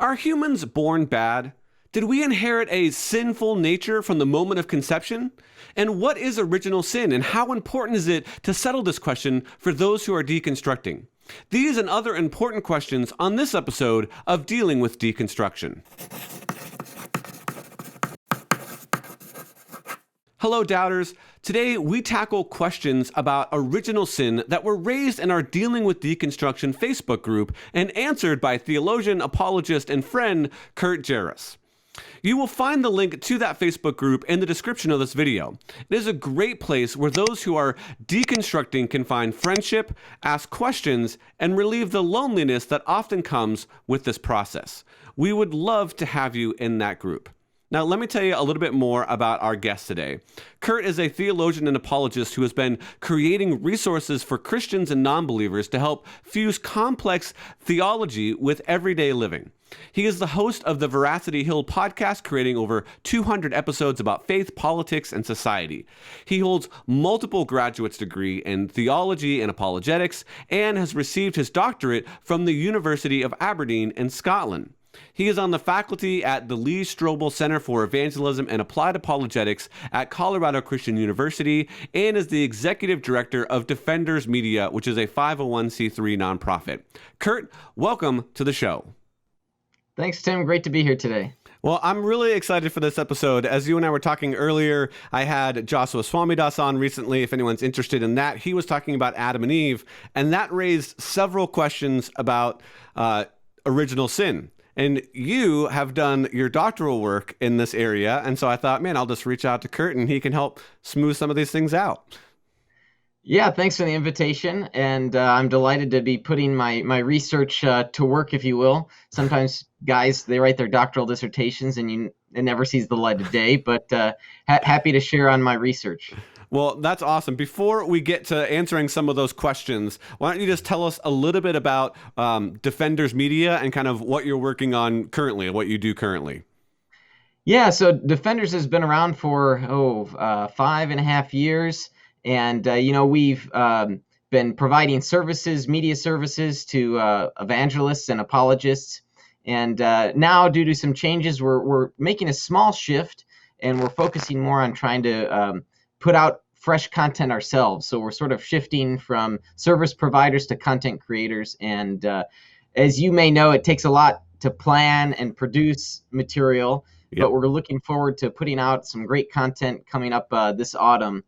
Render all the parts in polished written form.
Are humans born bad? Did we inherit a sinful nature from the moment of conception? And what is original sin, and how important is it to settle this question for those who are deconstructing? These and other important questions on this episode of Dealing with Deconstruction. Hello, doubters. Today, we tackle questions about original sin that were raised in our Dealing with Deconstruction Facebook group and answered by theologian, apologist, and friend Kurt Jaros. You will find the link to that Facebook group in the description of this video. It is a great place where those who are deconstructing can find friendship, ask questions, and relieve the loneliness that often comes with this process. We would love to have you in that group. Now, let me tell you a little bit more about our guest today. Kurt is a theologian and apologist who has been creating resources for Christians and non-believers to help fuse complex theology with everyday living. He is the host of the Veracity Hill podcast, creating over 200 episodes about faith, politics, and society. He holds multiple graduate's degree in theology and apologetics and has received his doctorate from the University of Aberdeen in Scotland. He is on the faculty at the Lee Strobel Center for Evangelism and Applied Apologetics at Colorado Christian University and is the executive director of Defenders Media, which is a 501c3 nonprofit. Kurt, welcome to the show. Thanks, Tim. Great to be here today. Well, I'm really excited for this episode. As you and I were talking earlier, I had Joshua Swamidas on recently. If anyone's interested in that, he was talking about Adam and Eve, and that raised several questions about original sin. And you have done your doctoral work in this area, and so I thought, man, I'll just reach out to Kurt, and he can help smooth some of these things out. Yeah, thanks for the invitation, and I'm delighted to be putting my research to work, if you will. Sometimes guys, they write their doctoral dissertations, and it never sees the light of day, but happy to share on my research. Well, that's awesome. Before we get to answering some of those questions, why don't you just tell us a little bit about Defenders Media and kind of what you're working on currently, what you do currently? Yeah, so Defenders has been around for 5.5 years. And, we've been providing services, media services to evangelists and apologists. And now, due to some changes, we're making a small shift, and we're focusing more on trying to put out fresh content ourselves. So we're sort of shifting from service providers to content creators. And as you may know, it takes a lot to plan and produce material, but we're looking forward to putting out some great content coming up this autumn.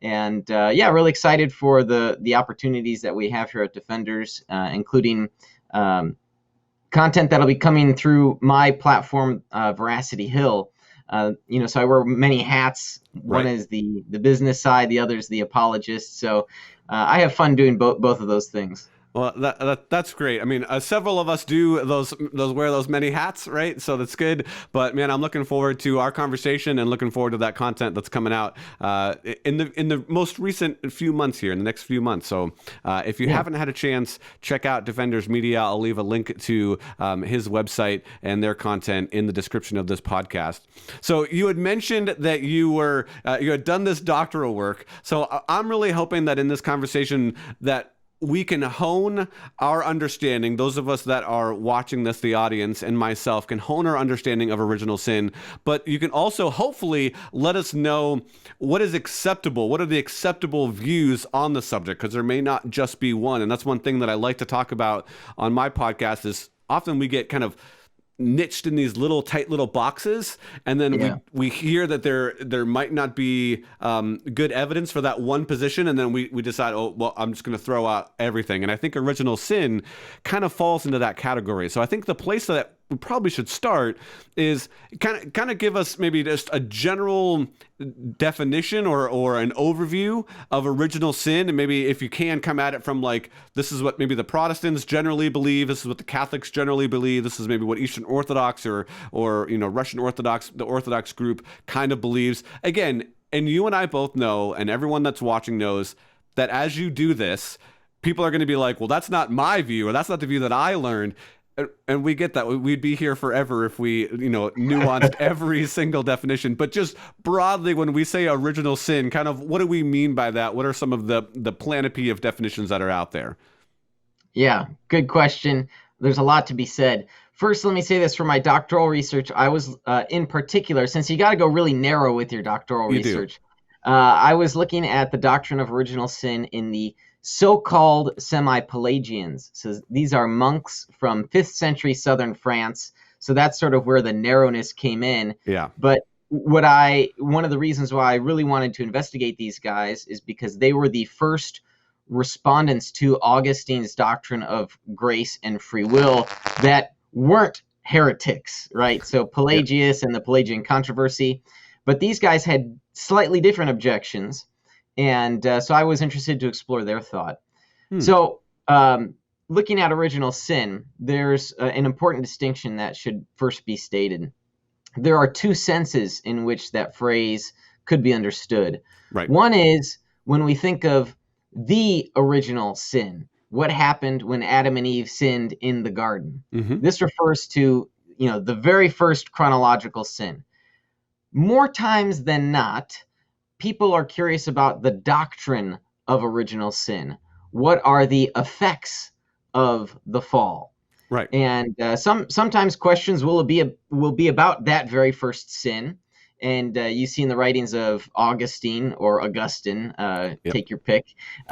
And really excited for the opportunities that we have here at Defenders, including content that'll be coming through my platform, Veracity Hill. So I wear many hats. One is the business side, the other is the apologist. So I have fun doing both of those things. Well, that's great. I mean, several of us do wear those many hats, right? So that's good. But man, I'm looking forward to our conversation and looking forward to that content that's coming out in the most recent few months here, in the next few months. So if you haven't had a chance, check out Defenders Media. I'll leave a link to his website and their content in the description of this podcast. So you had mentioned that you had done this doctoral work. So I'm really hoping that in this conversation that we can hone our understanding, those of us that are watching this, the audience and myself, can hone our understanding of original sin, but you can also hopefully let us know what is acceptable, what are the acceptable views on the subject, because there may not just be one. And that's one thing that I like to talk about on my podcast is often we get kind of niched in these tight little boxes, and then we hear that there might not be good evidence for that one position, and then we decide, I'm just going to throw out everything. And I think original sin kind of falls into that category. So I think the place that we probably should start is kind of give us maybe just a general definition or an overview of original sin, and maybe if you can come at it from like, this is what maybe the Protestants generally believe, this is what the Catholics generally believe, this is maybe what Eastern Orthodox or Russian Orthodox, the Orthodox group kind of believes. Again, and you and I both know, and everyone that's watching knows, that as you do this, people are going to be like, well, that's not my view, or that's not the view that I learned. And we get that. We'd be here forever if we, nuanced every single definition. But just broadly, when we say original sin, kind of what do we mean by that? What are some of the panoply of definitions that are out there? Yeah, good question. There's a lot to be said. First, let me say this: for my doctoral research, I was in particular, since you got to go really narrow with your doctoral You do. research, I was looking at the doctrine of original sin in the so-called semi-Pelagians. So these are monks from 5th century southern France. So that's sort of where the narrowness came in. Yeah. But one of the reasons why I really wanted to investigate these guys is because they were the first respondents to Augustine's doctrine of grace and free will that weren't heretics, right? So Yeah. Pelagius and the Pelagian controversy. But these guys had slightly different objections. And so I was interested to explore their thought. Hmm. So looking at original sin, there's an important distinction that should first be stated. There are two senses in which that phrase could be understood. Right. One is when we think of the original sin, what happened when Adam and Eve sinned in the garden. Mm-hmm. This refers to, the very first chronological sin. More times than not, people are curious about the doctrine of original sin. What are the effects of the fall? Right. And sometimes questions will be about that very first sin. And you see in the writings of Augustine or Augustine, Yep. take your pick,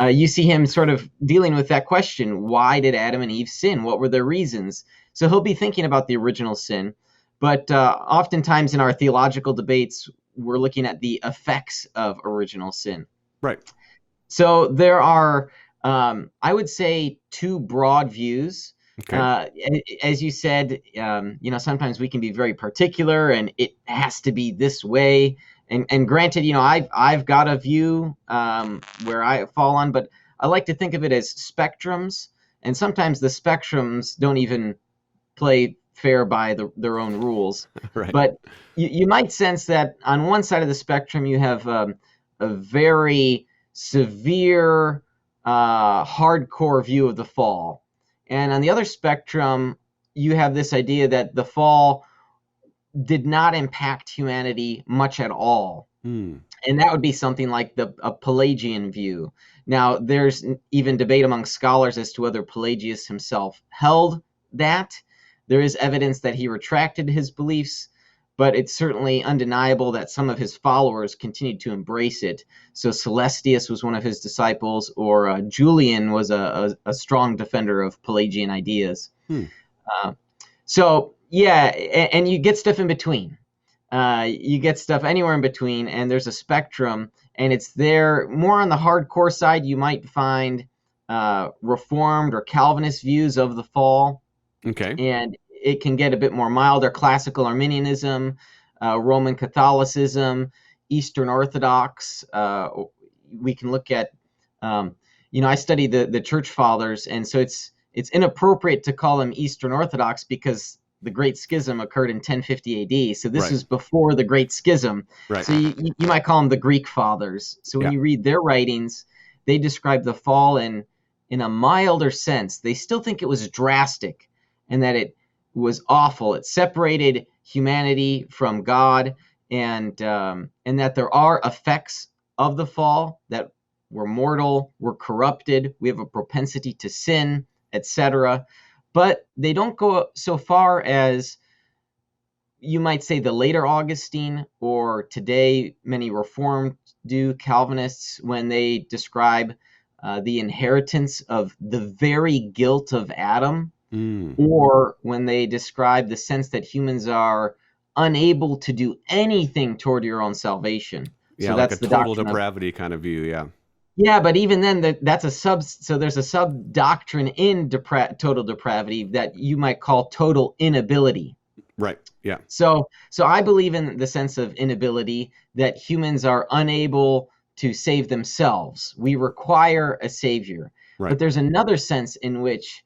you see him sort of dealing with that question. Why did Adam and Eve sin? What were their reasons? So he'll be thinking about the original sin. But oftentimes in our theological debates, we're looking at the effects of original sin. Right. So there are, I would say, two broad views. Okay. As you said, sometimes we can be very particular, and it has to be this way. And granted, I've got a view where I fall on, but I like to think of it as spectrums. And sometimes the spectrums don't even play fair by their own rules. Right. But you might sense that on one side of the spectrum, you have a very severe, hardcore view of the fall. And on the other spectrum, you have this idea that the fall did not impact humanity much at all. Hmm. And that would be something like a Pelagian view. Now, there's even debate among scholars as to whether Pelagius himself held that. There is evidence that he retracted his beliefs, but it's certainly undeniable that some of his followers continued to embrace it. So Celestius was one of his disciples, or Julian was a strong defender of Pelagian ideas. Hmm. So, yeah, and you get stuff in between. You get stuff anywhere in between, and there's a spectrum, and it's there. More on the hardcore side, you might find Reformed or Calvinist views of the fall. Okay. And it can get a bit more milder. Classical Arminianism, Roman Catholicism, Eastern Orthodox. We can look at, I study the Church Fathers, and so it's inappropriate to call them Eastern Orthodox because the Great Schism occurred in 1050 AD. So this Right. is before the Great Schism. Right. So you might call them the Greek Fathers. So when Yeah. you read their writings, they describe the fall in a milder sense. They still think it was drastic and that it was awful. It separated humanity from God, and that there are effects of the fall, that we're mortal, we're corrupted, we have a propensity to sin, etc. But they don't go so far as you might say the later Augustine, or today many Reformed do, Calvinists, when they describe the inheritance of the very guilt of Adam. Or when they describe the sense that humans are unable to do anything toward your own salvation. Yeah, So like that's a the total doctrine depravity kind of view. Yeah. Yeah, but even then, that's so there's a sub doctrine in total depravity that you might call total inability. Right. Yeah. So I believe in the sense of inability, that humans are unable to save themselves. We require a savior. Right. But there's another sense in which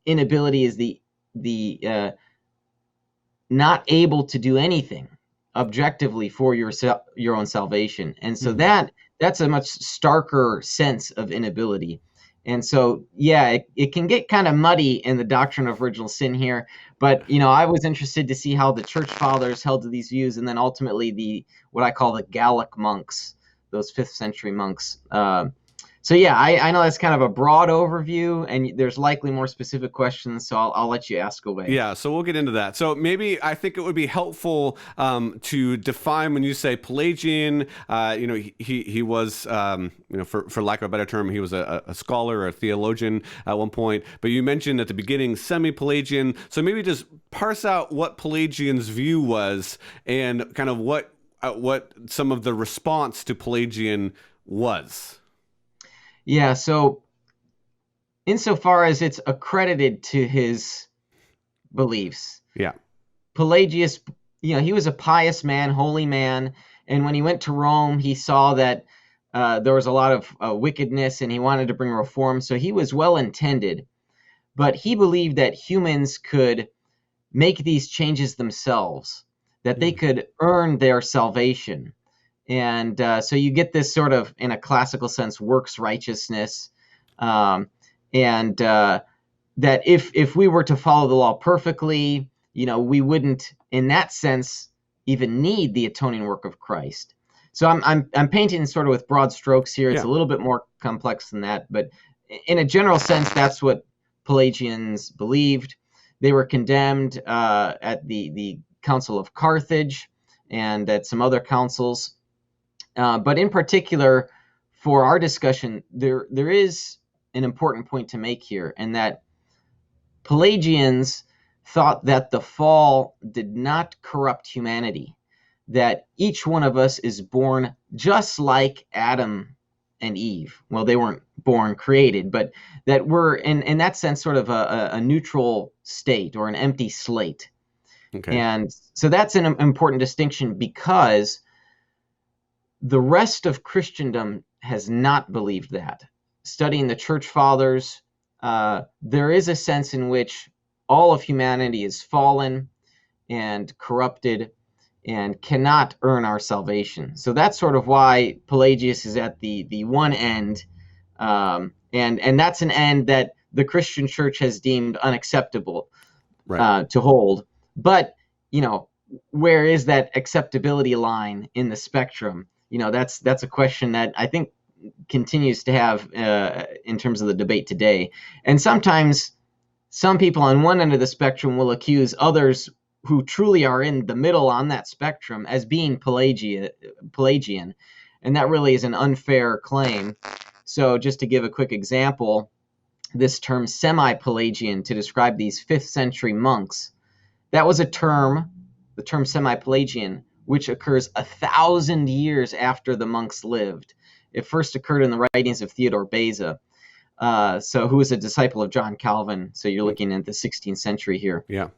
inability is the not able to do anything objectively for your own salvation. And so that's a much starker sense of inability. And so, yeah, it can get kind of muddy in the doctrine of original sin here. But, I was interested to see how the Church Fathers held to these views, and then ultimately what I call the Gallic monks, those 5th century monks. So yeah, I know that's kind of a broad overview, and there's likely more specific questions, so I'll let you ask away. Yeah, so we'll get into that. So maybe I think it would be helpful to define when you say Pelagian. He was for lack of a better term, he was a scholar, a theologian at one point. But you mentioned at the beginning semi-Pelagian. So maybe just parse out what Pelagian's view was and kind of what some of the response to Pelagian was. Yeah, so insofar as it's accredited to his beliefs, Yeah. Pelagius, he was a pious man, holy man, and when he went to Rome, he saw that there was a lot of wickedness, and he wanted to bring reform. So he was well intended, but he believed that humans could make these changes themselves, that they could earn their salvation. And so you get this sort of, in a classical sense, works righteousness, and that if we were to follow the law perfectly, we wouldn't, in that sense, even need the atoning work of Christ. So I'm painting sort of with broad strokes here. It's Yeah. a little bit more complex than that, but in a general sense, that's what Pelagians believed. They were condemned at the Council of Carthage and at some other councils. But in particular, for our discussion, there is an important point to make here, and that Pelagians thought that the fall did not corrupt humanity, that each one of us is born just like Adam and Eve. Well, they weren't born created, but that we're, in that sense, sort of a neutral state or an empty slate. Okay. And so that's an important distinction, because the rest of Christendom has not believed that. Studying the church fathers, there is a sense in which all of humanity is fallen and corrupted and cannot earn our salvation. So that's sort of why Pelagius is at the one end, and that's an end that the Christian church has deemed unacceptable, Right. to hold. But where is that acceptability line in the spectrum? That's a question that I think continues to have in terms of the debate today. And sometimes some people on one end of the spectrum will accuse others who truly are in the middle on that spectrum as being Pelagian, and that really is an unfair claim. So just to give a quick example, this term semi-Pelagian to describe these 5th century monks, that was a term, the term semi-Pelagian, which occurs 1,000 years after the monks lived. It first occurred in the writings of Theodore Beza, who was a disciple of John Calvin. So you're looking at the 16th century here. Yeah.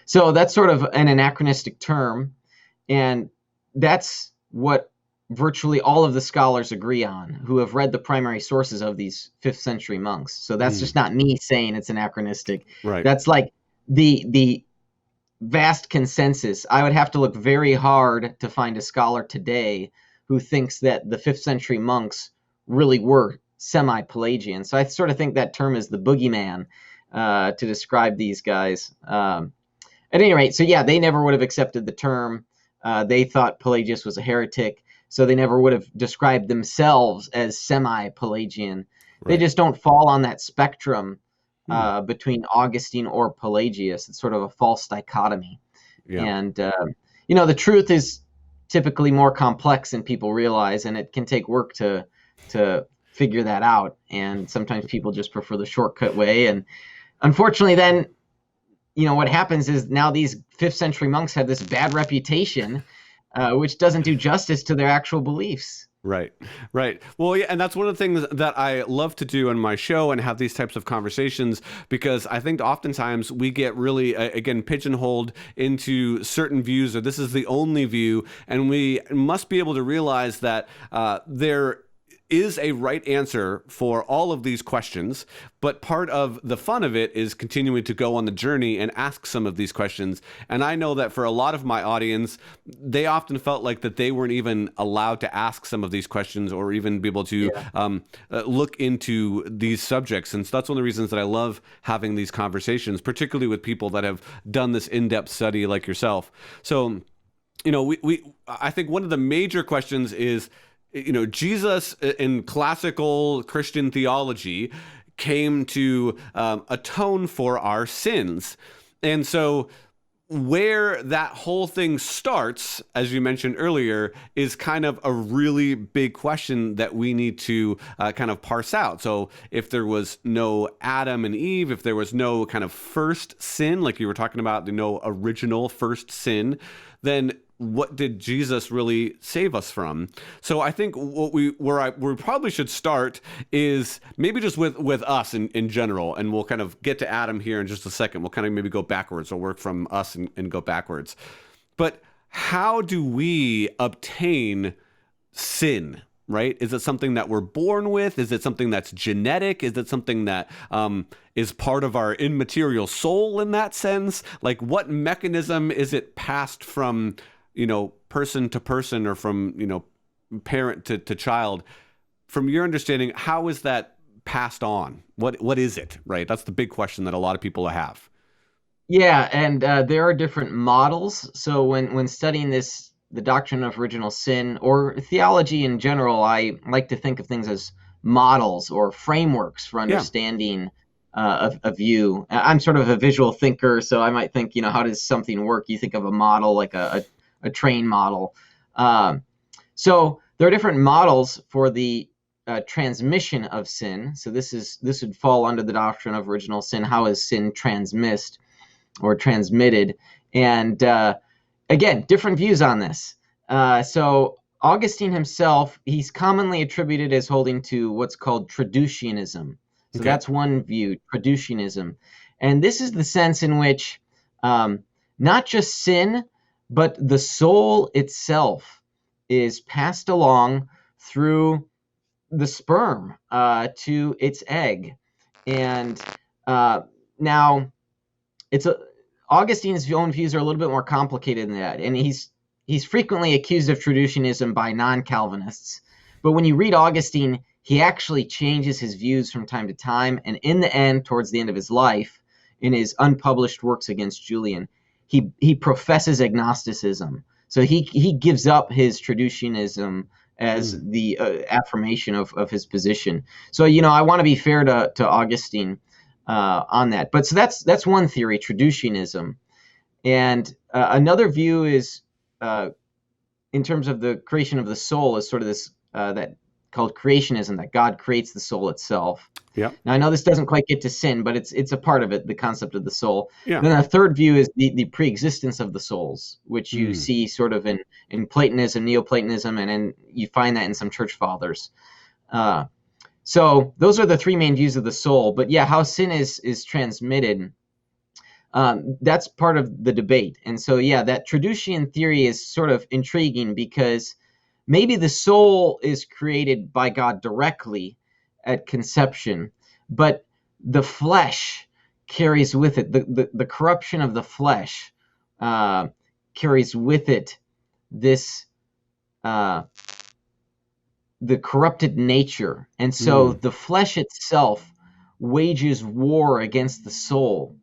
So that's sort of an anachronistic term, and that's what virtually all of the scholars agree on who have read the primary sources of these 5th century monks. So that's just not me saying it's anachronistic. Right. That's like the vast consensus. I would have to look very hard to find a scholar today who thinks that the 5th century monks really were semi-Pelagian. So I sort of think that term is the boogeyman to describe these guys. At any rate, so yeah, they never would have accepted the term. They thought Pelagius was a heretic, so they never would have described themselves as semi-Pelagian. Right. They just don't fall on that spectrum between Augustine or Pelagius. It's sort of a false dichotomy. Yeah. And, the truth is typically more complex than people realize, and it can take work to figure that out. And sometimes people just prefer the shortcut way. And unfortunately, then, what happens is now these 5th century monks have this bad reputation, which doesn't do justice to their actual beliefs. Right. Well, yeah, and that's one of the things that I love to do on my show and have these types of conversations, because I think oftentimes we get really, again, pigeonholed into certain views, or this is the only view, and we must be able to realize that there is a right answer for all of these questions, but part of the fun of it is continuing to go on the journey and ask some of these questions. And I know that for a lot of my audience, they often felt like that they weren't even allowed to ask some of these questions or even be able to look into these subjects. And so that's one of the reasons that I love having these conversations, particularly with people that have done this in-depth study like yourself. So, I think one of the major questions is Jesus in classical Christian theology came to atone for our sins. And so where that whole thing starts, as you mentioned earlier, is kind of a really big question that we need to kind of parse out. So if there was no Adam and Eve, if there was no kind of first sin, like you were talking about, no original first sin, then what did Jesus really save us from? So I think where we probably should start is maybe just with us in general, and we'll kind of get to Adam here in just a second. We'll kind of maybe go backwards or work from us and go backwards. But how do we obtain sin? Right? Is it something that we're born with? Is it something that's genetic? Is it something that is part of our immaterial soul in that sense? Like, what mechanism is it passed from person to person, or from, parent to child? From your understanding, how is that passed on? What is it, right? That's the big question that a lot of people have. Yeah, and there are different models. So when studying the doctrine of original sin, or theology in general, I like to think of things as models or frameworks for Yeah. understanding a view. I'm sort of a visual thinker, so I might think, how does something work? You think of a model like a train model. So there are different models for the transmission of sin. So this would fall under the doctrine of original sin. How is sin transmissed or transmitted? And again, different views on this. So Augustine himself, he's commonly attributed as holding to what's called traducianism. So Okay. that's one view, traducianism. And this is the sense in which not just sin, but the soul itself is passed along through the sperm to its egg. And now Augustine's own views are a little bit more complicated than that, and he's frequently accused of traducianism by non-Calvinists. But when you read Augustine, he actually changes his views from time to time, and in the end, towards the end of his life, in his unpublished works against Julian, he professes agnosticism. So he gives up his traducianism as the affirmation of his position. So I want to be fair to Augustine on that. But so that's one theory, traducianism. And another view is in terms of the creation of the soul, is sort of this that called creationism, that God creates the soul itself. Yeah. Now I know this doesn't quite get to sin, but it's a part of it, the concept of the soul. Yeah. Then a third view is the preexistence of the souls, which you see sort of in Platonism, Neoplatonism, and you find that in some church fathers. So those are the three main views of the soul. But yeah, how sin is transmitted, that's part of the debate. And so yeah, that traducian theory is sort of intriguing, because maybe the soul is created by God directly at conception, but the flesh carries with it, the corruption of the flesh carries with it this the corrupted nature. And so the flesh itself wages war against the soul.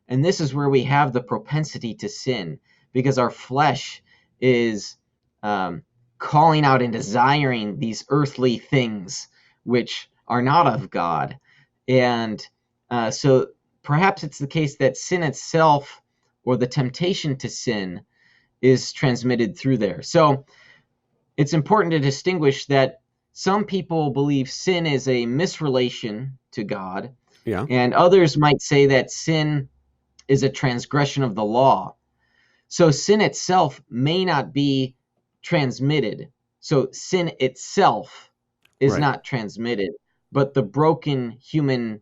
And this is where we have the propensity to sin, because our flesh is calling out and desiring these earthly things which are not of God. And so perhaps it's the case that sin itself, or the temptation to sin, is transmitted through there. So it's important to distinguish that some people believe sin is a misrelation to God, Yeah. and others might say that sin is a transgression of the law. So sin itself may not be transmitted. So sin itself is Right. not transmitted, but the broken human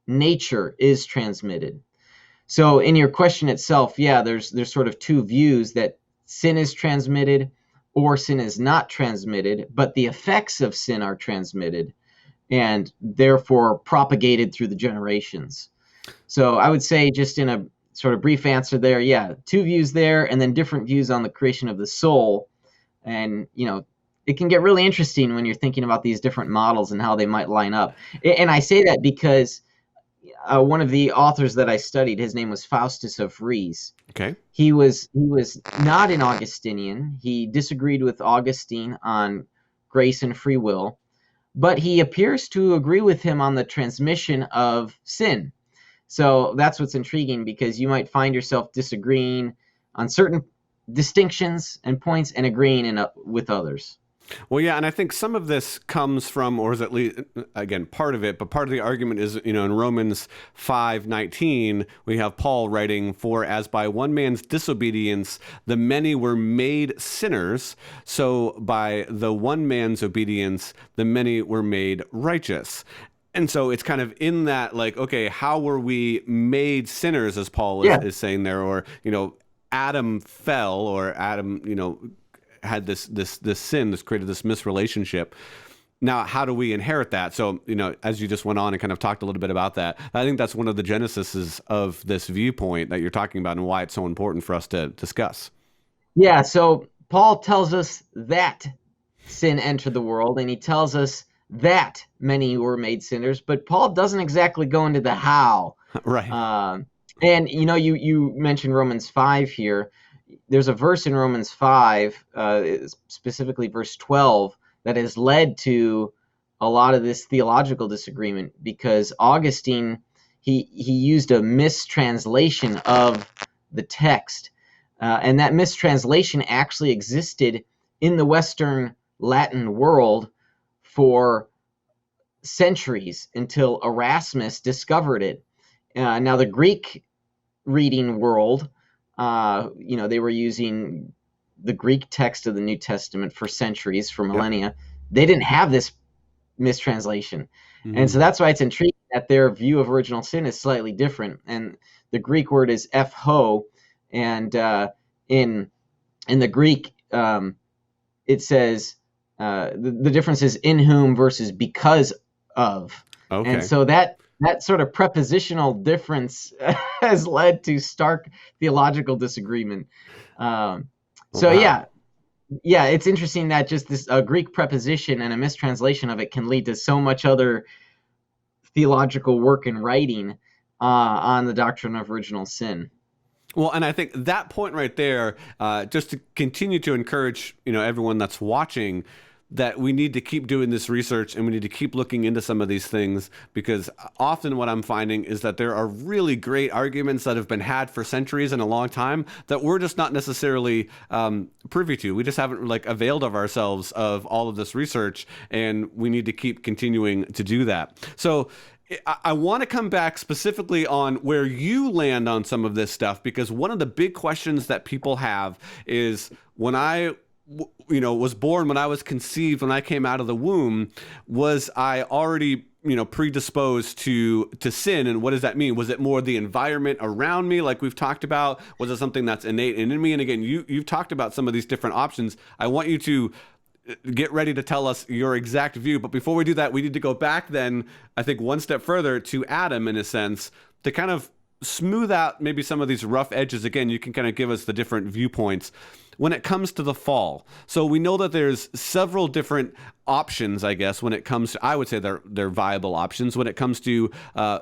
nature is transmitted. So in your question itself, yeah, there's sort of two views, that sin is transmitted or sin is not transmitted, but the effects of sin are transmitted and therefore propagated through the generations. So I would say, just in a sort of brief answer there, yeah, two views there, and then different views on the creation of the soul. And, it can get really interesting when you're thinking about these different models and how they might line up. And I say that because one of the authors that I studied, his name was Faustus of Ries. Okay. He was not an Augustinian. He disagreed with Augustine on grace and free will, but he appears to agree with him on the transmission of sin. So that's what's intriguing, because you might find yourself disagreeing on certain distinctions and points and agreeing with others. Well, yeah, and I think some of this comes from, or is at least, again, part of it, but part of the argument is, in Romans 5:19, we have Paul writing, "For as by one man's disobedience the many were made sinners, so by the one man's obedience the many were made righteous." And so it's kind of in that, like, okay, how were we made sinners, as Paul is saying there, or, Adam fell, or Adam, had this sin, this created this misrelationship. Now, how do we inherit that? So, as you just went on and kind of talked a little bit about that, I think that's one of the genesis of this viewpoint that you're talking about, and why it's so important for us to discuss. Yeah, so Paul tells us that sin entered the world, and he tells us that many were made sinners, but Paul doesn't exactly go into the how. Right. And, you mentioned Romans 5 here. There's a verse in Romans 5, specifically verse 12, that has led to a lot of this theological disagreement, because Augustine, he used a mistranslation of the text. And that mistranslation actually existed in the Western Latin world for centuries until Erasmus discovered it. Now, the Greek reading world, they were using the Greek text of the New Testament for centuries, for millennia. Yep. They didn't have this mistranslation. Mm-hmm. And so that's why it's intriguing that their view of original sin is slightly different. And the Greek word is epho, and in the Greek, it says the difference is in whom versus because of. Okay. And so that sort of prepositional difference has led to stark theological disagreement. Wow. Yeah, it's interesting that just this Greek preposition and a mistranslation of it can lead to so much other theological work and writing on the doctrine of original sin. Well, and I think that point right there, just to continue to encourage, everyone that's watching, that we need to keep doing this research, and we need to keep looking into some of these things, because often what I'm finding is that there are really great arguments that have been had for centuries and a long time that we're just not necessarily privy to. We just haven't availed of ourselves of all of this research, and we need to keep continuing to do that. So I want to come back specifically on where you land on some of this stuff, because one of the big questions that people have is, when I was born, when I was conceived, when I came out of the womb, was I already, predisposed to sin? And what does that mean? Was it more the environment around me, like we've talked about? Was it something that's innate in me? And again, you've talked about some of these different options. I want you to get ready to tell us your exact view. But before we do that, we need to go back then, I think, one step further to Adam, in a sense, to kind of smooth out maybe some of these rough edges. Again, you can kind of give us the different viewpoints when it comes to the fall. So we know that there's several different options, I guess, when it comes to, I would say they're viable options. When it comes to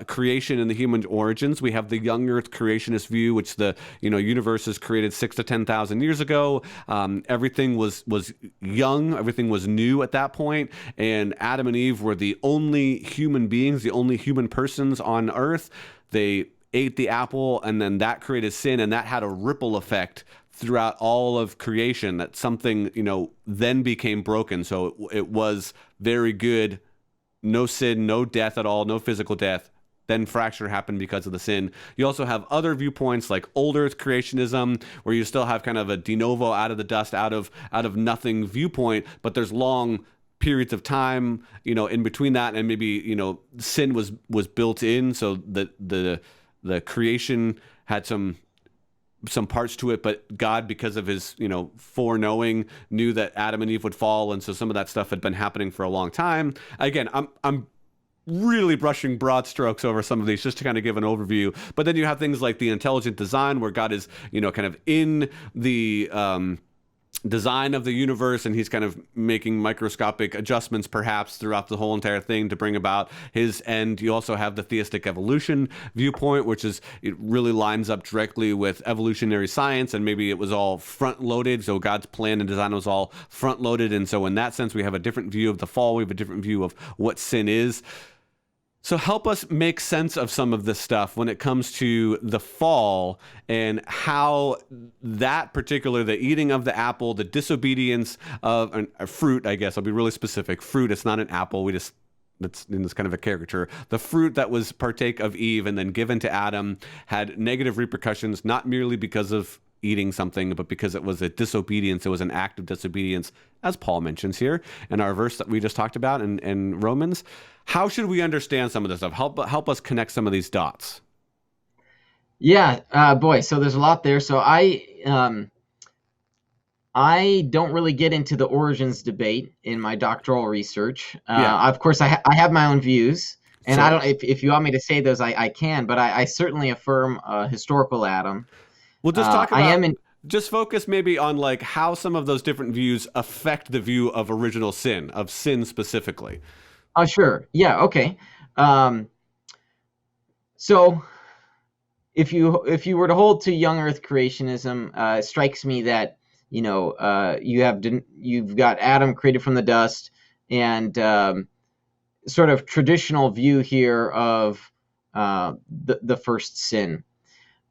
creation and the human origins, we have the young earth creationist view, which the universe is created 6,000 to 10,000 years ago. Everything was young, everything was new at that point, and Adam and Eve were the only human beings, the only human persons on earth. They ate the apple, and then that created sin, and that had a ripple effect throughout all of creation, that something, then became broken. So it was very good, no sin, no death at all, no physical death. Then fracture happened because of the sin. You also have other viewpoints like old earth creationism, where you still have kind of a de novo, out of the dust, out of nothing viewpoint, but there's long periods of time, in between that, and maybe, sin was built in, so the creation had some parts to it, but God, because of his, foreknowing, knew that Adam and Eve would fall. And so some of that stuff had been happening for a long time. Again, I'm really brushing broad strokes over some of these just to kind of give an overview. But then you have things like the intelligent design, where God is, kind of in the design of the universe, and he's kind of making microscopic adjustments perhaps throughout the whole entire thing to bring about his end. You also have the theistic evolution viewpoint, which is, it really lines up directly with evolutionary science, and maybe it was all front loaded, so God's plan and design was all front loaded, and so in that sense we have a different view of the fall, we have a different view of what sin is. So help us make sense of some of this stuff when it comes to the fall and how that particular, the eating of the apple, the disobedience of a fruit, I guess, I'll be really specific. Fruit, it's not an apple. That's in this kind of a caricature. The fruit that was partake of Eve and then given to Adam had negative repercussions, not merely because of eating something, but because it was a disobedience. It was an act of disobedience, as Paul mentions here in our verse that we just talked about in Romans. How should we understand some of this stuff? Help us connect some of these dots. Yeah, boy, so there's a lot there. So I don't really get into the origins debate in my doctoral research. Of course, I have my own views, and Sure. I don't. If you want me to say those, I can. But I certainly affirm historical Adam. We'll just talk I about. am in. Just focus maybe on like how some of those different views affect the view of original sin, of sin specifically. Oh, sure. Yeah. Okay. So if you were to hold to young Earth creationism, it strikes me that you've got Adam created from the dust, and sort of traditional view here of the first sin.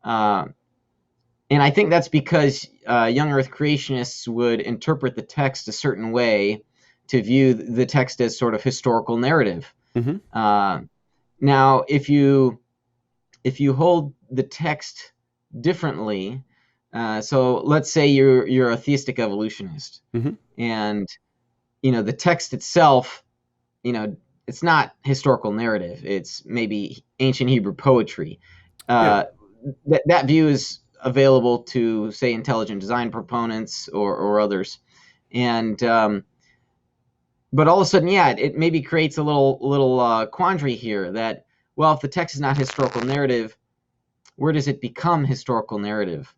And I think that's because young Earth creationists would interpret the text a certain way to view the text as sort of historical narrative. Mm-hmm. Now, if you hold the text differently, so let's say you're a theistic evolutionist, Mm-hmm. and the text itself, it's not historical narrative. It's maybe ancient Hebrew poetry. That view is available to, say, intelligent design proponents or others, and but all of a sudden, it maybe creates a little quandary here that, well, if the text is not historical narrative, where does it become historical narrative?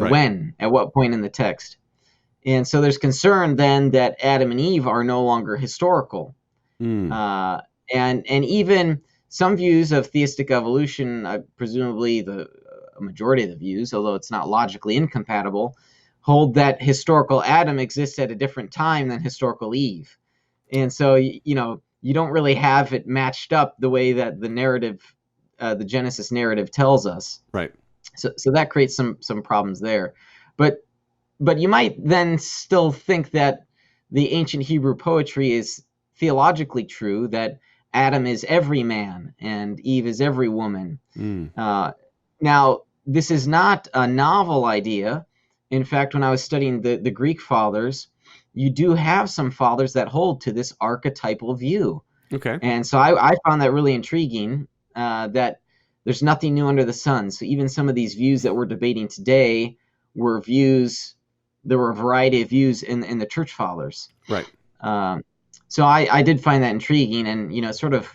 Right. When? At what point in the text? And so there's concern then that Adam and Eve are no longer historical. And even some views of theistic evolution, presumably a majority of the views, although it's not logically incompatible, hold that historical Adam exists at a different time than historical Eve. And so, you don't really have it matched up the way that the narrative, the Genesis narrative tells us. Right. So that creates some problems there. But you might then still think that the ancient Hebrew poetry is theologically true, that Adam is every man and Eve is every woman. Now, this is not a novel idea. In fact, when I was studying the Greek fathers, you do have some fathers that hold to this archetypal view. Okay. And so I found that really intriguing, that there's nothing new under the sun. So even some of these views that we're debating today were views, there were a variety of views in the church fathers. Right. So I did find that intriguing, and it sort of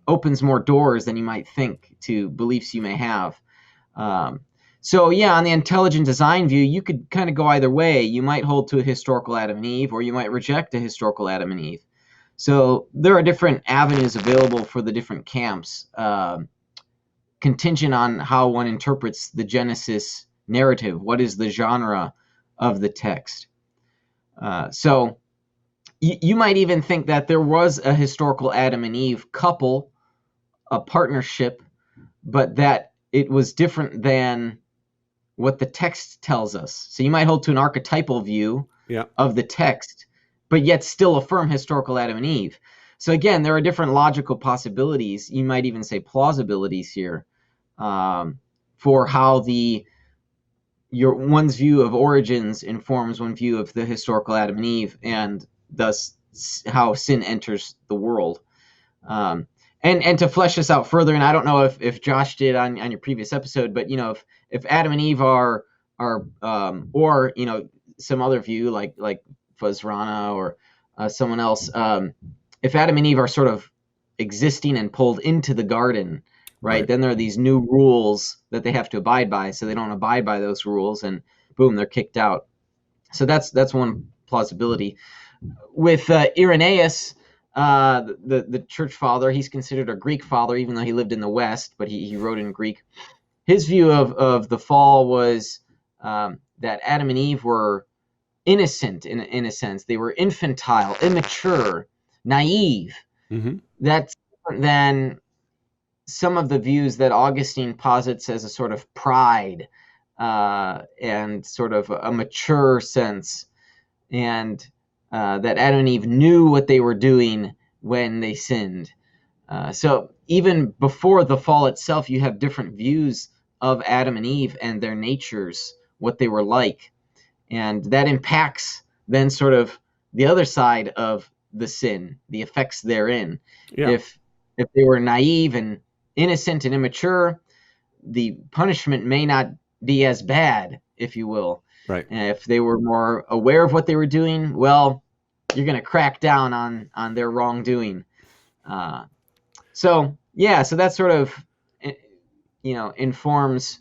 opens more doors than you might think to beliefs you may have. So on the intelligent design view, you could kind of go either way. You might hold to a historical Adam and Eve, or you might reject a historical Adam and Eve. So there are different avenues available for the different camps, contingent on how one interprets the Genesis narrative. What is the genre of the text? So you might even think that there was a historical Adam and Eve couple, a partnership, but that it was different than what the text tells us. So you might hold to an archetypal view of the text, but yet still affirm historical Adam and Eve. So again, there are different logical possibilities. You might even say plausibilities here, for how one's view of origins informs one view of the historical Adam and Eve, and thus how sin enters the world. And to flesh this out further, and I don't know if Josh did on your previous episode, but if Adam and Eve are or some other view like Fuzrana or someone else, if Adam and Eve are sort of existing and pulled into the garden, right? Then there are these new rules that they have to abide by, so they don't abide by those rules, and boom, they're kicked out. So that's one plausibility. With Irenaeus, the church father, he's considered a Greek father, even though he lived in the West, but he wrote in Greek. His view of the fall was that Adam and Eve were innocent in a sense. They were infantile, immature, naive. Mm-hmm. That's different than some of the views that Augustine posits as a sort of pride and sort of a mature sense, and that Adam and Eve knew what they were doing when they sinned. So even before the fall itself, you have different views of Adam and Eve and their natures, what they were like. And that impacts then sort of the other side of the sin, the effects therein. Yeah. If they were naive and innocent and immature, the punishment may not be as bad, if you will. Right. And if they were more aware of what they were doing, well, you're going to crack down on their wrongdoing. So that sort of, informs,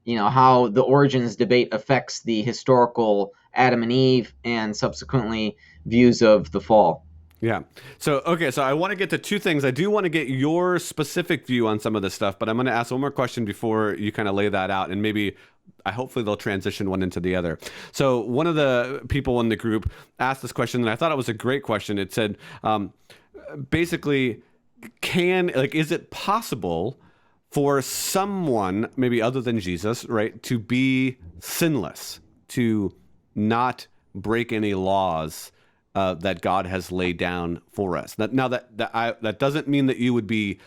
how the origins debate affects the historical Adam and Eve and subsequently views of the fall. Yeah. So I want to get to two things. I do want to get your specific view on some of this stuff, but I'm going to ask one more question before you kind of lay that out, and maybe hopefully they'll transition one into the other. So one of the people in the group asked this question, and I thought it was a great question. It said, basically, is it possible for someone, maybe other than Jesus, right, to be sinless, to not break any laws that God has laid down for us? That doesn't mean that you would be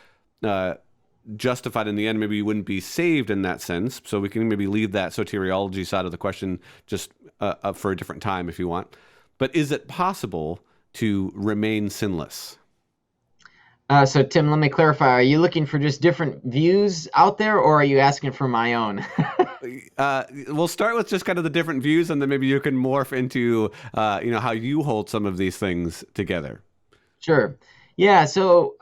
justified in the end. Maybe you wouldn't be saved in that sense. So we can maybe leave that soteriology side of the question just up for a different time if you want. But is it possible to remain sinless? So, Tim, let me clarify. Are you looking for just different views out there, or are you asking for my own? We'll start with just kind of the different views, and then maybe you can morph into, how you hold some of these things together. Sure. Yeah, so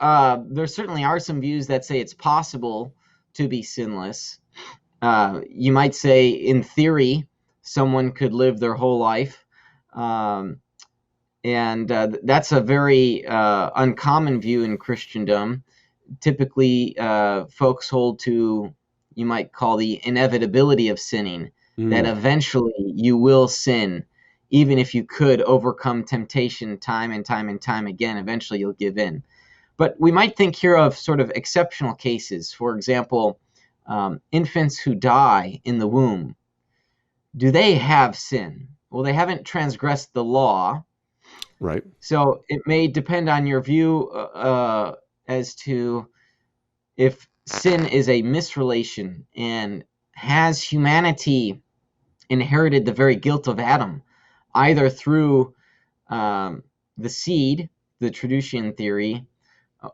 there certainly are some views that say it's possible to be sinless. You might say, in theory, someone could live their whole life. And that's a very uncommon view in Christendom. Typically, folks hold to, you might call, the inevitability of sinning, that eventually you will sin. Even if you could overcome temptation time and time and time again, eventually you'll give in. But we might think here of sort of exceptional cases. For example, infants who die in the womb. Do they have sin? Well, they haven't transgressed the law. Right. So it may depend on your view as to if sin is a misrelation, and has humanity inherited the very guilt of Adam, either through the seed, the Traducian theory,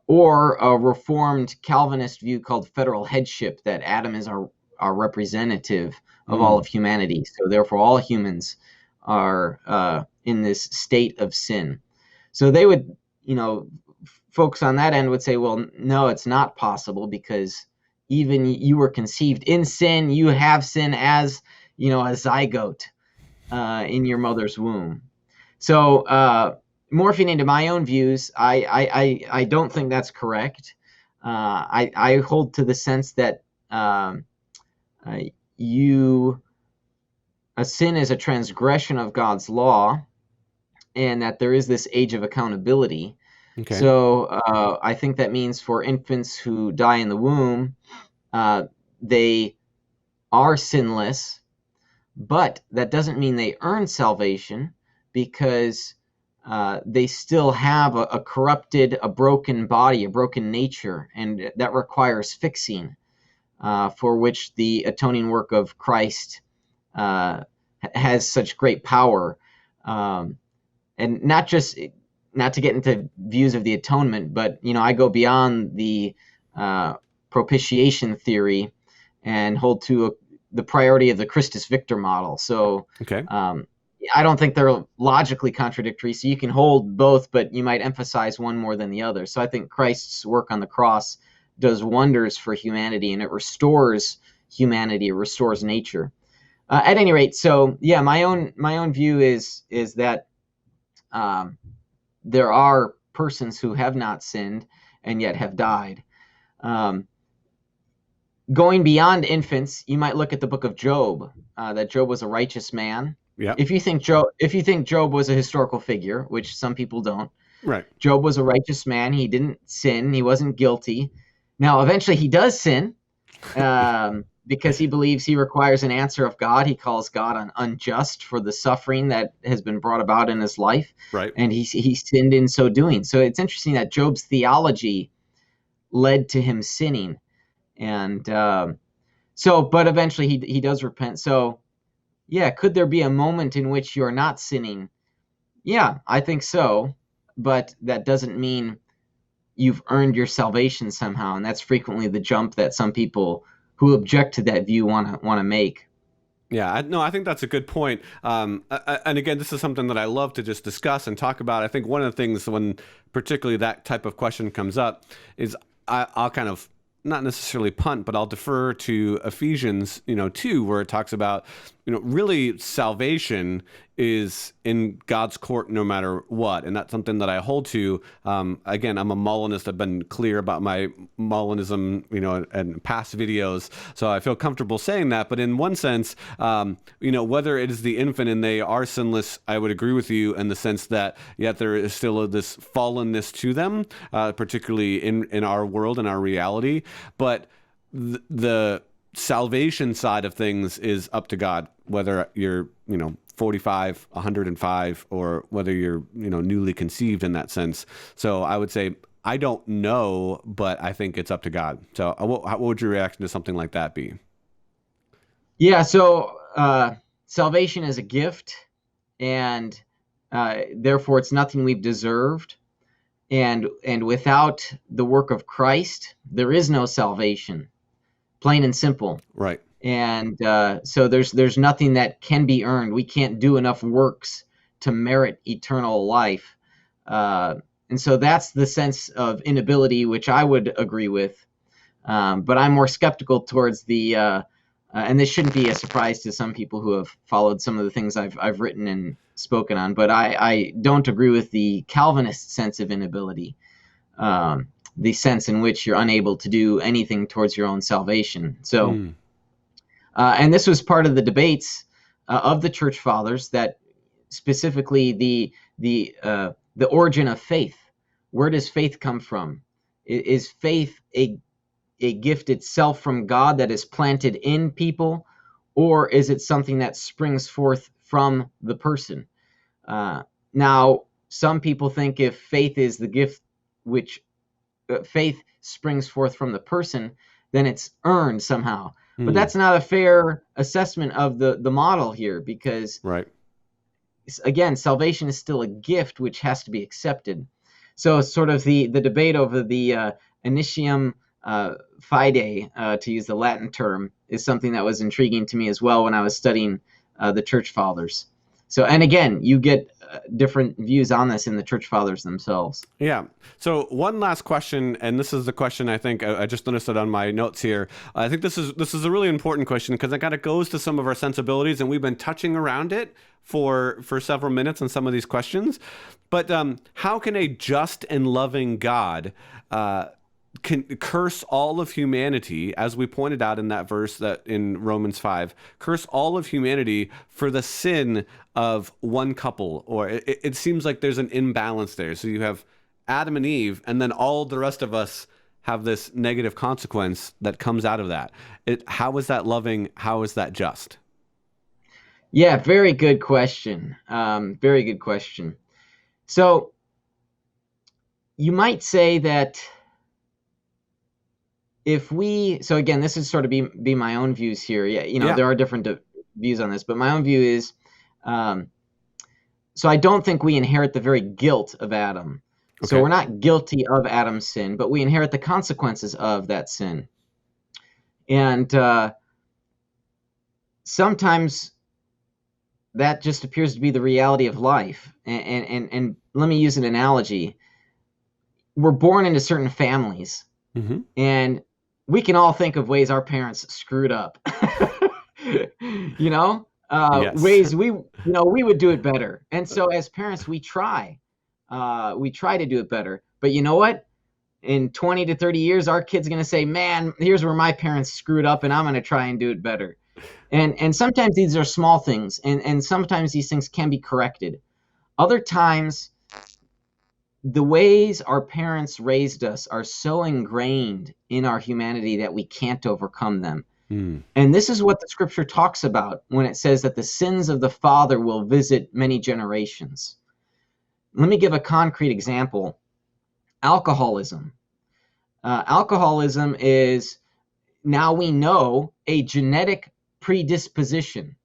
or a reformed Calvinist view called federal headship, that Adam is our representative of all of humanity. So therefore all humans are in this state of sin. So they would, folks on that end would say, well, no, it's not possible, because even you were conceived in sin, you have sin as, a zygote in your mother's womb. So morphing into my own views, I don't think that's correct. I hold to the sense that a sin is a transgression of God's law, and that there is this age of accountability. Okay. So I think that means for infants who die in the womb, they are sinless, but that doesn't mean they earn salvation, because they still have a corrupted, a broken body, a broken nature, and that requires fixing, for which the atoning work of Christ has such great power. And not to get into views of the atonement, but I go beyond the propitiation theory and hold to the priority of the Christus Victor model. So okay. I don't think they're logically contradictory. So you can hold both, but you might emphasize one more than the other. So I think Christ's work on the cross does wonders for humanity, and it restores humanity, it restores nature. At any rate, so yeah, my own view is that um, there are persons who have not sinned and yet have died. Um, Going beyond infants, you might look at the book of Job. That Job was a righteous man. Yep. If you think Job was a historical figure, which some people don't, Right. Job was a righteous man. He didn't sin. He wasn't guilty. Now, eventually, he does sin because he believes he requires an answer of God. He calls God unjust for the suffering that has been brought about in his life, Right. and he sinned in so doing. So it's interesting that Job's theology led to him sinning, and but eventually he does repent. So yeah, could there be a moment in which you're not sinning? Yeah, I think so, but that doesn't mean you've earned your salvation somehow, and that's frequently the jump that some people who object to that view want to make. Yeah, no, I think that's a good point. And again, this is something that I love to just discuss and talk about. I think one of the things when particularly that type of question comes up is I'll kind of not necessarily punt, but I'll defer to Ephesians, 2, where it talks about, really salvation is in God's court no matter what. And that's something that I hold to. Again, I'm a Molinist. I've been clear about my Molinism, and past videos. So I feel comfortable saying that. But in one sense, whether it is the infant and they are sinless, I would agree with you in the sense that yet there is still this fallenness to them, particularly in our world and our reality. But the salvation side of things is up to God, whether you're, 45, 105, or whether you're, newly conceived in that sense. So I would say, I don't know, but I think it's up to God. So what would your reaction to something like that be? Yeah, so salvation is a gift, and therefore it's nothing we've deserved. And without the work of Christ, there is no salvation, plain and simple. Right. And so there's nothing that can be earned. We can't do enough works to merit eternal life. And so that's the sense of inability, which I would agree with. But I'm more skeptical towards and this shouldn't be a surprise to some people who have followed some of the things I've written and spoken on, but I don't agree with the Calvinist sense of inability, the sense in which you're unable to do anything towards your own salvation. So, and this was part of the debates of the church fathers, that specifically the origin of faith. Where does faith come from? Is faith a gift itself from God that is planted in people, or is it something that springs forth from the person? Now, some people think if faith is the gift which faith springs forth from the person, then it's earned somehow. But that's not a fair assessment of the model here, because right. Again, salvation is still a gift which has to be accepted. So sort of the debate over the initium fide, to use the Latin term, is something that was intriguing to me as well when I was studying the church fathers. So, and again, you get different views on this in the church fathers themselves. Yeah. So one last question, and this is the question I think I just noticed it on my notes here. I think this is a really important question because it kind of goes to some of our sensibilities, and we've been touching around it for several minutes on some of these questions. But how can a just and loving God can curse all of humanity, as we pointed out in that verse that in Romans 5, curse all of humanity for the sin of one couple? Or it seems like there's an imbalance there. So you have Adam and Eve, and then all the rest of us have this negative consequence that comes out of that. How is that loving? How is that just? Yeah, very good question. Very good question. So you might say that so again, this is sort of be my own views here. Yeah, there are different views on this, but my own view is, so I don't think we inherit the very guilt of Adam. Okay. So we're not guilty of Adam's sin, but we inherit the consequences of that sin. And sometimes that just appears to be the reality of life. And let me use an analogy. We're born into certain families, and we can all think of ways our parents screwed up. you know, Yes. ways we would do it better. And so as parents, we try to do it better. But you know what? In 20 to 30 years, our kid's going to say, man, here's where my parents screwed up and I'm going to try and do it better. And sometimes these are small things, and sometimes these things can be corrected. Other times, the ways our parents raised us are so ingrained in our humanity that we can't overcome them. Mm. And this is what the scripture talks about when it says that the sins of the father will visit many generations. Let me give a concrete example. Alcoholism. Alcoholism is, now we know, a genetic predisposition.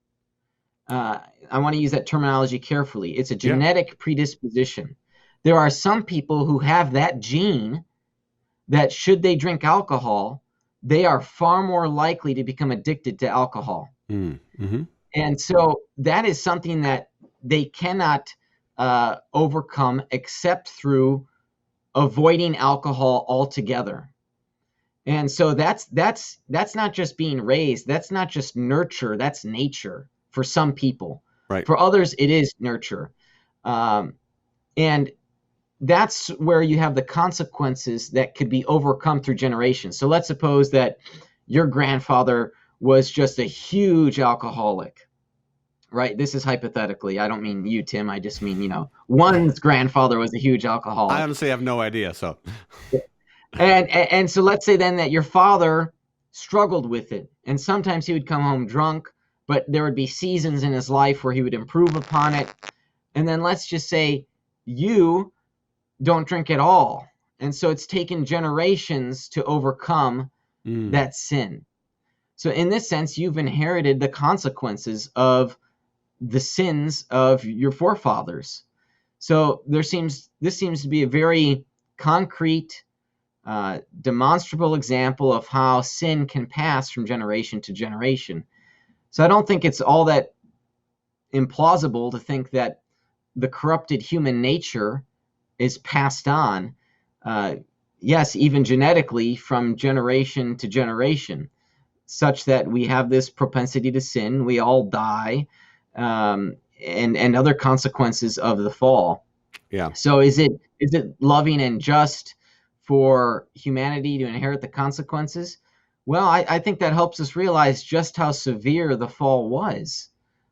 I want to use that terminology carefully. It's a Yeah. genetic predisposition. There are some people who have that gene that, should they drink alcohol, they are far more likely to become addicted to alcohol. Mm. Mm-hmm. And so that is something that they cannot overcome except through avoiding alcohol altogether. And so that's not just being raised, that's not just nurture, that's nature for some people. Right. For others, it is nurture. And that's where you have the consequences that could be overcome through generations. So let's suppose that your grandfather was just a huge alcoholic, right? This is hypothetically. I don't mean you, Tim. I just mean, one's grandfather was a huge alcoholic. I honestly have no idea. So, and so let's say then that your father struggled with it, and sometimes he would come home drunk, but there would be seasons in his life where he would improve upon it. And then let's just say you don't drink at all, and so it's taken generations to overcome that sin. So in this sense, you've inherited the consequences of the sins of your forefathers. So this seems to be a very concrete, demonstrable example of how sin can pass from generation to generation. So I don't think it's all that implausible to think that the corrupted human nature is passed on, yes, even genetically, from generation to generation, such that we have this propensity to sin. We all die, and other consequences of the fall. yeah. So is it loving and just for humanity to inherit the consequences? Well, I think that helps us realize just how severe the fall was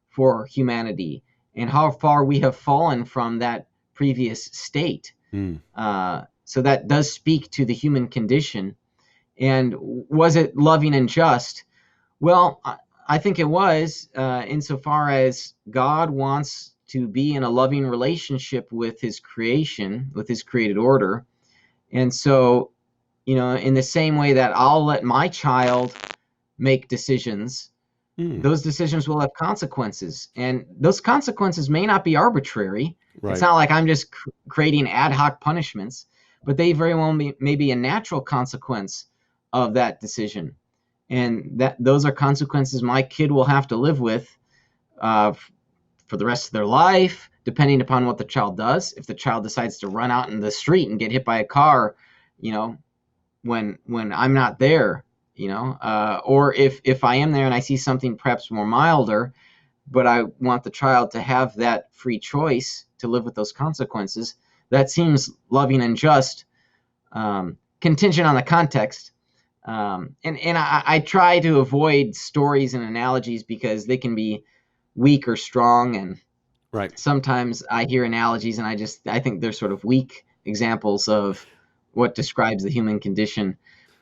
for humanity and how far we have fallen from that previous state. So that does speak to the human condition. And was it loving and just? Well, I think it was, insofar as God wants to be in a loving relationship with his creation, with his created order. And so, in the same way that I'll let my child make decisions, those decisions will have consequences. And those consequences may not be arbitrary. Right. It's not like I'm just creating ad hoc punishments, but they very well may be a natural consequence of that decision. And those are consequences my kid will have to live with for the rest of their life, depending upon what the child does. If the child decides to run out in the street and get hit by a car, when I'm not there, or if I am there and I see something perhaps more milder, but I want the child to have that free choice to live with those consequences, that seems loving and just, contingent on the context. And I try to avoid stories and analogies because they can be weak or strong. And Right. sometimes I hear analogies and I think they're sort of weak examples of what describes the human condition.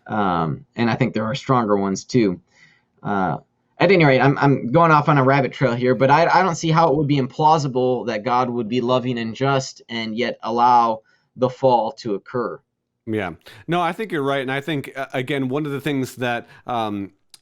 And I think there are stronger ones too. At any rate, I'm going off on a rabbit trail here, but I don't see how it would be implausible that God would be loving and just and yet allow the fall to occur. Yeah. No, I think you're right. And I think, again, one of the things that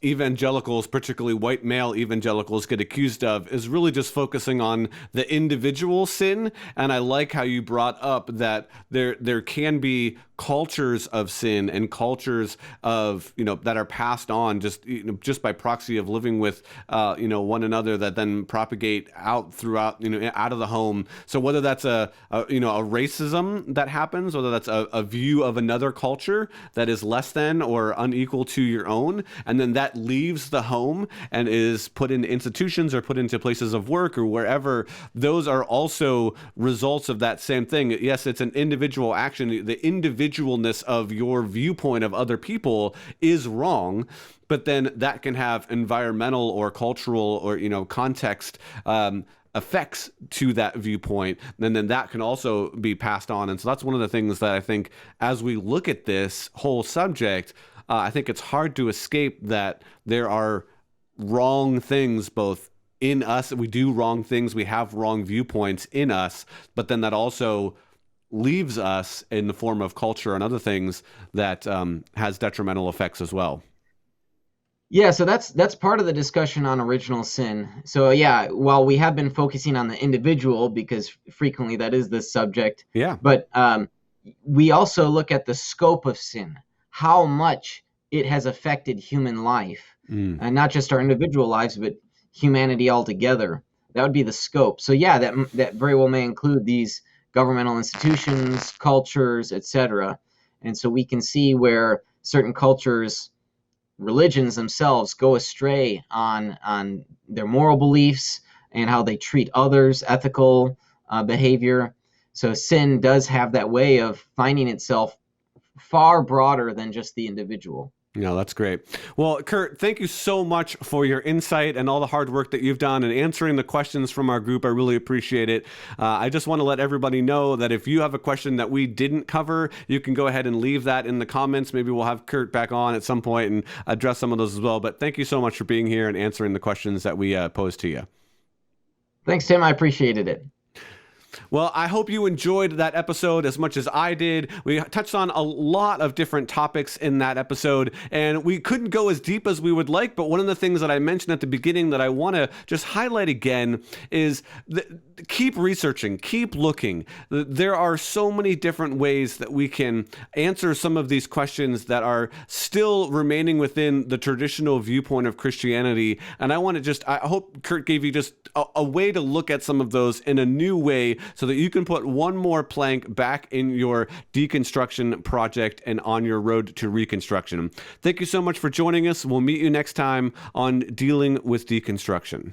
evangelicals, particularly white male evangelicals, get accused of is really just focusing on the individual sin. And I like how you brought up that there can be cultures of sin and cultures of, that are passed on just by proxy of living with, one another, that then propagate out throughout, out of the home. So whether that's a racism that happens, whether that's a view of another culture that is less than or unequal to your own, and then that leaves the home and is put into institutions or put into places of work or wherever, those are also results of that same thing. Yes, it's an individual action. The individualness of your viewpoint of other people is wrong, but then that can have environmental or cultural or context effects to that viewpoint, and then that can also be passed on. And so that's one of the things that I think, as we look at this whole subject, I think it's hard to escape that there are wrong things both in us. We do wrong things, we have wrong viewpoints in us, but then that also leaves us in the form of culture and other things that has detrimental effects as well. Yeah, so that's part of the discussion on original sin. So yeah, while we have been focusing on the individual, because frequently that is the subject, Yeah. but we also look at the scope of sin, how much it has affected human life, and not just our individual lives, but humanity altogether. That would be the scope. So yeah, that very well may include these governmental institutions, cultures, etc. And so we can see where certain cultures, religions themselves, go astray on their moral beliefs and how they treat others, ethical behavior. So sin does have that way of finding itself far broader than just the individual. No, that's great. Well, Kurt, thank you so much for your insight and all the hard work that you've done in answering the questions from our group. I really appreciate it. I just want to let everybody know that if you have a question that we didn't cover, you can go ahead and leave that in the comments. Maybe we'll have Kurt back on at some point and address some of those as well. But thank you so much for being here and answering the questions that we posed to you. Thanks, Tim. I appreciated it. Well, I hope you enjoyed that episode as much as I did. We touched on a lot of different topics in that episode, and we couldn't go as deep as we would like, but one of the things that I mentioned at the beginning that I want to just highlight again is keep researching, keep looking. There are so many different ways that we can answer some of these questions that are still remaining within the traditional viewpoint of Christianity, and I hope Kurt gave you just a way to look at some of those in a new way, so that you can put one more plank back in your deconstruction project and on your road to reconstruction. Thank you so much for joining us. We'll meet you next time on Dealing with Deconstruction.